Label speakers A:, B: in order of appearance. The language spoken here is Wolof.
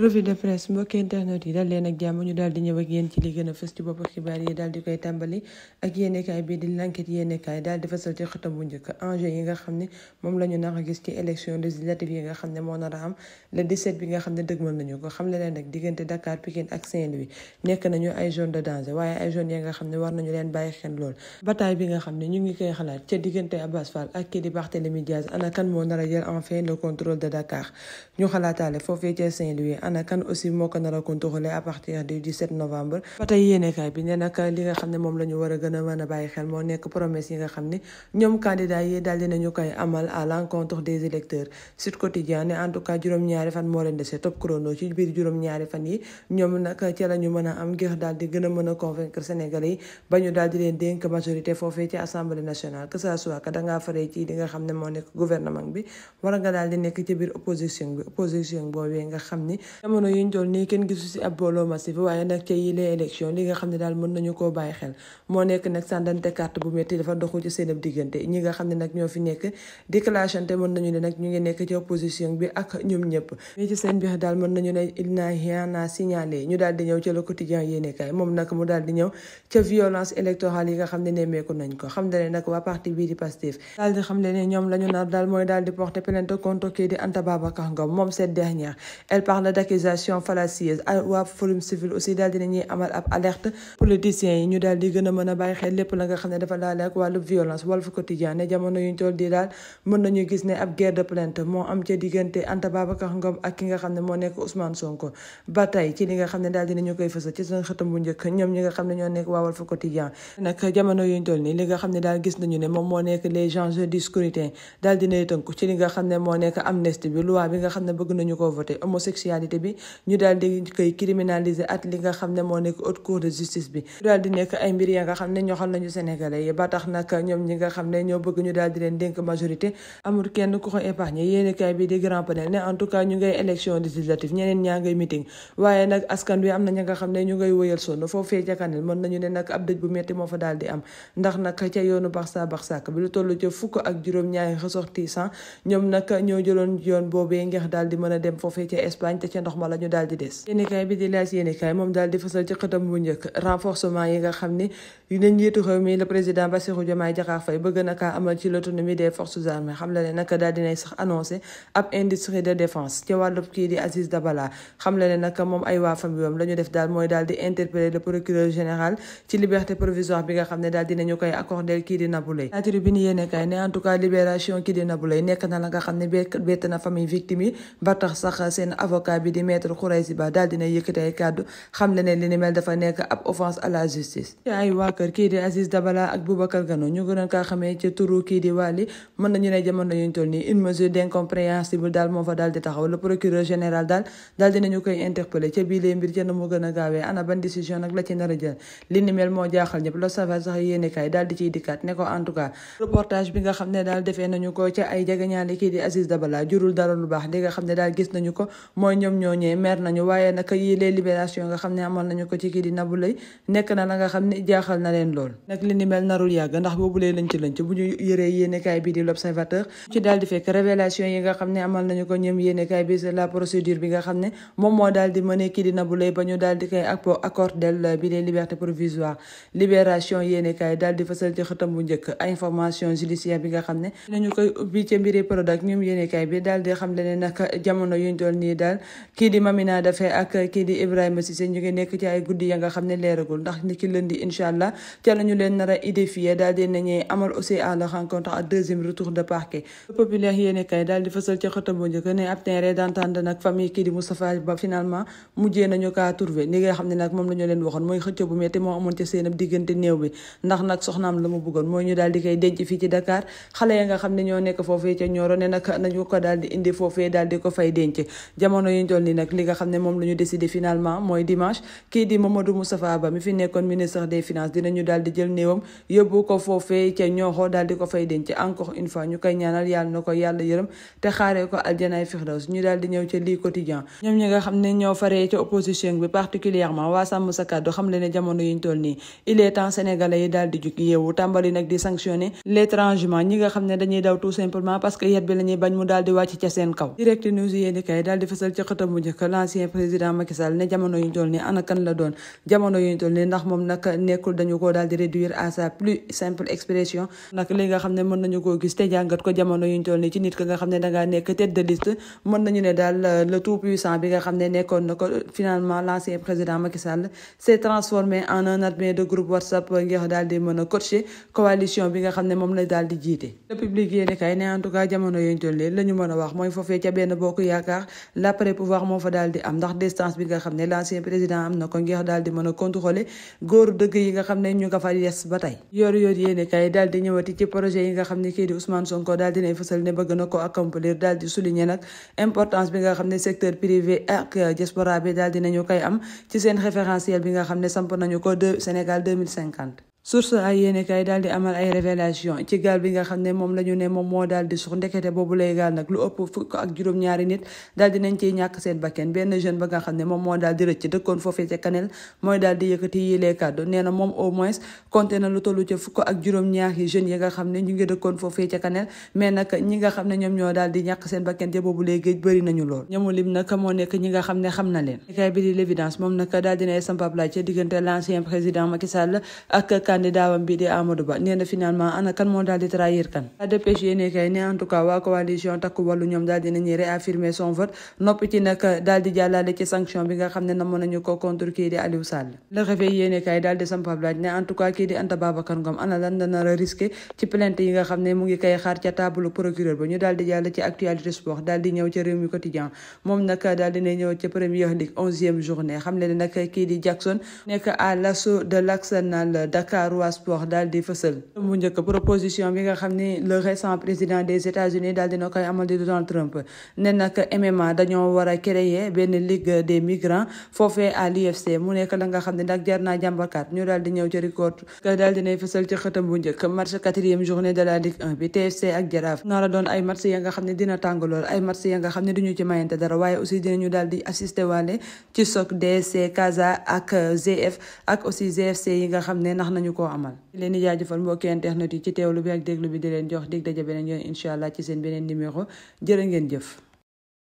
A: revue de presse mbokki internet yi dal leen ak jàmm ñu daal di ñëw ak yéen ci li gën a fës ci bopp xibaar yi daal di koy tàmbali ak yéenekaay bii di l'enquête yéenekaay daal di fësal ci xëtam bu njëkk enjeu yi nga xam ne moom la ñu nar a gis ci élection législative yi nga xam ne moo nar a am le 17 bi nga xam ne dëgmal nañu ko xam le leen nag diggante Dakar Pikine ak Saint-Louis nekk nañu ay zone de danger waaye ay zone yi nga xam ne war nañu leen bàyyi xel lool bataille bi nga xam ne ñu ngi koy xalaat ca diggante Abass Fall ak kii di Barthélémy Dias ana kan moo nar a jël enfin le contrôle de Dakar ñu xalaataale foofee ca Saint-Louis ana kan aussi moo ko nar a contrôler à partir du 17 novembre ba tey yéenekaay bi ne nag li nga xam ne moom la ñu war a gën a mën a bàyyi xel moo nekk promesse yi nga xam ne ñoom candidat yi daal dinañu koy amal à l'encontre des électeurs Sud Quotidien ne en tout cas juróom-ñaari fan moo leen dese top chrono ci biir juróom-ñaari fan yi ñoom nag ca la ñu mën a am ngir daal di gën a mën a convaincre Sénégalais yi ba ñu daal di leen dénk majorité foofee ci assemblée nationale que ça soit que dangaa faree ci li nga xam ne moo nekk gouvernement bi war nga daal di nekk ci biir opposition boobee nga xam ni jamono yi ñu toll nii kenn gisu si ab booloo massif waaye nag ca yile élection li nga xam ne daal mën nañu koo bàyyi xel moo nekk nag sàndante carte bu métti dafa doxu ci seen ab diggante ñi nga xam ne nag ñoo fi nekk di clashante mën nañu ne nag ñu ngi nekk ci opposition bi ak ñoom ñëpp mais ci seen biir daal mën nañu ne il n'a rien à signaler ñu daal di ñëw ca le quotidien yéenekaay moom nag mu daal di ñëw ca violence électorale yi nga xam ne nemmeeku nañ ko xam ne nag waa parti bii di Pastef daal di xam ne ñoom la ñu nar daal mooy daal di porter plainte contre kii di Anta Babacar Ngom moom cette dernière elle parle d'accusation fallacieuse waa forum civil aussi daal dinañuy amal ab alerte politiciens yi ñu daal di gën a mën a bàyyi xel lépp la nga xam ne dafa laale ak wàllu violence Walf Quotidien ne jamono yuñ toll di daal mën nañu gis ne ab guerre de plainte moo am ca diggante Anta Babacar Ngom ak ki nga xam ne moo nekk Ousmane Sonko ba tey ci li nga xam ne daal dinañu koy fësal ci seen xëtam bu njëkk ñoom ñi nga xam ne ñoo nekk waa Walf Quotidien nag jamono yuñ toll nii li nga xam ne daal gis nañu ne moom moo nekk les enjeux du scrutin daal dinay tënku ci li nga xam ne moo nekk amnistie bi loi bi nga xam ne bëgg nañu ko voter homosexualité bi ñu daal di koy criminaliser at li nga xam ne moo nekk haute cour de justice bi ñu daal di nekk ay mbir ya nga xam ne ñoxal nañu sénégalais yi ba tax nag ñoom ñi nga xam ne ñoo bëgg ñu daal di leen dénk majorité amul kenn ku ko épargner yéenekaay bi di grand panel ne en tout cas ñu ngay élection législative ñeneen ñaa ngay meeting waaye nag askan wi am na ña nga xam ne ñu ngay wëyal sonn foofee ca Kanel mën nañu ne nag ab dëj bu metti moo fa daal di am ndax nag ca yoonu Barça Barsak bi lu toll ca fukk ak juróom-ñaari ressortissants ñoom nag ñoo jëloon yoon boobee ngir daal di mën a dem foofee ca Espagne te ca ndox ma la ñu daal di des yéenekaay bi di laas yéenekaay moom daal di fësal ci xëtam bu njëkk renforcement yi nga xam ne nañ njiitu réew mi le président Bassirou Diomaye Diakhar Faye bëgg na kaa amal ci l'autonomie des forces armées xam la ne nag daal dinay sax annoncé ab industrie de défense ci wàllu kii di Aziz Dabala xam la ne nag moom ay waa famille la ñu def daal mooy daal di interpeller le procureur général ci liberté provisoire bi nga xam ne daal dinañu koy accordé kii di Nabou Leye la tribune yéenekaay ne en tout cas libération kii di Nabou Leye nekk na la nga xam ne bett na famille victime yi ba tax sax seen avocat bi di maître Khoureysi Ba daal dina yëkkati ay kàddu xam le ne li ni mel dafa nekk ab offense à la justice ci ay waa kër kii di Aziz Dabala ak Boubacar Gano ñu gënoon kaa xamee ci turu kii di Wali mën nañu ne jamono yuñ toll nii une mesure d'incompréhensible daal moo fa daal di taxaw le procureur général daal dinañu koy interpeller ca bii lee mbir ca na mu gën a gaawee ana ban décision nag la ci nar a jël li ni mel moo jaaxal ñëpp l'Observateur sax yéenekaay daal di ciy dikkaat ne ko en tout cas reportage bi nga xam ne daal defee nañu ko ca ay jegeñaale kii di Aziz Dabala jurul dara lu baax li nga xam ne daal gis nañu ko mooy ñoom ñooñee mer nañu waaye nag yi les libération nga xam ne amoon nañu ko ci kii di Nabou Leye nekk na la nga xam ne jaaxal na leen lool nag li ni mel narul yàgg ndax boobulee lënc bu ñu yëree yéenekaay bi di l'Observateur ci daal di fekk révélation yi nga xam ne amal nañu ko ñoom yéenekaay bi c'est la procédure bi nga xam ne moom moo daal di mëne kii di Nabou Leye ba ñu daal di koy accordel bi les libertés provisoires libération yéenekaay daal di fësal ci xëtam bu njëkk information judiciaire bi nga xam ne nañu koy ubbi ca mbiri Prodac ñoom yéenekaay bi daal di xam le ne nag jamono yuñ toll nii daal kii di Mamina Daffé ak kii di Ibrahima Cissé ñu ngi nekk ci ay guddi ya nga xam ne leeragul ndax ni ki lundi incha allah ca la ñu leen nar a identifier daal di nañuy amal aussi à la rencontre ak deuxième retour de parquet le populaire yéenekaay daal di fësal ci xëtam bu njëkk ne ab terrain d'entente nag famille kii di Moustapha Ba finalement mujjee nañu kaa trouvé li nga xam ne nag moom la ñu leen waxoon mooy xëccoo bu metti moo amoon ca seen ab diggante néew bi ndax nag soxnaam la mu bëggoon mooy ñu daal di koy denc fii ci Dakar xale ya nga xam ne ñoo nekk foofee ca Nioro ne nag nañu ko daal di indi foofee daal di ko fay denc jamono yuñ toll nii nag li nga xam ne moom la ñu décidé finalement mooy dimanche kii di Mamadou Moustapha Ba mi fi nekkoon ministre des finances dinañu daal di jël néewam yóbbu ko foofee ca Nioro daal di ko fay denc encore une fois ñu koy ñaanal yàlla na ko yàlla yërëm te xaaree ko aljanaay firdaws ñu daal di ñëw ca lii quotidien ñoom ñi nga xam ne ñoo faree ca opposition bi particulièrement waa Sàmm Sa Kàddu xam le ne jamono yuñ toll nii il est temps sénégalais yi daal di jug yeewu tàmbali nag di sanctionner l'étrangement ñi nga xam ne dañuy daw tout simplement parce que yet bi la ñuy bañ mu daal di wàcc ca seen kaw direct news yéeni kay daal di fësal ci xëtam xëtam bu njëkk l'ancien président Macky Sall ne jamono yuñ toll nii ana kan la doon jamono yuñ toll nii ndax moom nag nekkul dañu koo daal di réduire à sa plus simple expression nag li nga xam ne mën nañu koo gis te jàngat ko jamono yuñ toll nii ci nit ka nga xam ne dangaa nekk tête de liste mën nañu ne daal le tout puissant bi nga xam ne nekkoon na ko finalement l'ancien président Macky Sall s'est transformé en un admin de groupe WhatsApp ngir daal di mën a coacher coalition bi nga xam ne moom la daal di jiite. Le Public yéeni kay ne en tout cas jamono yuñ toll nii la ñu mën a wax mooy foofee ca benn bokk yaakaar l'après pouvoir moo fa daal di am ndax distance bi nga xam ne l'ancien président am na ko ngir daal di mën a contrôler góor dëgg yi nga xam ne ñu nga fa yes ba tey yor yéeni kay daal di ñëwati ci projet yi nga xam ne kii di Ousmane Sonko daal dinay fësal ne bëgg na ko accomplir daal di souligner nag importance bi nga xam ne secteur privé ak diaspora bi daal dinañu koy am ci seen référentiel bi nga xam ne samp nañu ko de Sénégal 2050. source ay yéene kay daal di amal ay révélation ci gaal bi nga xam ne moom la ñu ne moom moo daal di suux ndekete boobu lay gaal nag lu ëpp fukk ak juróom-ñaari nit daal dinañ ciy ñàkk seen bakken benn jeune ba nga xam ne moom moo daal di rëcc dëkkoon foofee ca Kanel mooy daal di yëkkati yilee kàddu nee na moom au moins compté na lu tollu ca fukk ak juróom-ñaari jeunes yi nga xam ne ñu ngi dëkkoon foofee ca Kanel mais nag ñi nga xam ne ñoom ñoo daal di ñàkk seen bakken ca boobu lay géej bëri nañu lool ñamu lim nag moo nekk ñi nga xam ne xam na leen kay bi di l'évidence moom nag daal dinay sampab laaj ca diggante l'ancien président Macky Sall ak candidat wam bi di Amadou Ba nee na finalement ana kan moo daal di trahir kan la dépêche yéene kay ne en tout cas waa coalition Takku Wallu ñoom daal dinañuy réaffirmer son vote noppi ci nag daal di jàllale ci sanction bi nga xam ne namoon nañu ko contre kii di Aliou Sall Le Réveil yéene kay daal di sampab laaj ne en tout cas kii di Anta Babacar Ngom ana lan la nar a risqué ci plainte yi nga xam ne mu ngi koy xaar ca table procureur ba ñu daal di jàll ci actualité sport daal di ñëw ca Rewmi Quotidien moom nag daal dina ñëw ca Premier League 11e journée xam le ne nag kii di Jackson nekk à l'assaut de l'Arsenal Dakarois Sport daal di fësal mu njëkk proposition bi nga xam ni le récent président des États-Unis daal dina koy amal di Donald Trump ne nag MMA dañoo war a créer benn ligue des migrants foofee à l'UFC mu nekk la nga xam ne nag jar naa jàmbarkaat ñu daal di ñëw ci record daal dinay fësal ci xëtam bu njëkk match 4e journée de la Ligue 1 bi TFC ak Jaraaf nar a doon ay match ya nga xam ne dina tàng lool ay match ya nga xam ne duñu ci mayante dara waaye aussi dinañu daal di assister waale ci soc DSC Casa ak GF ak aussi GFC yi nga xam ne nax nañu koo amal leen di jaajëfal mbokki internet yi ci teewlu bi ak déglu bi di leen jox dig daje beneen yoon incha allah ci seen beneen numéro jërë ngeen jëf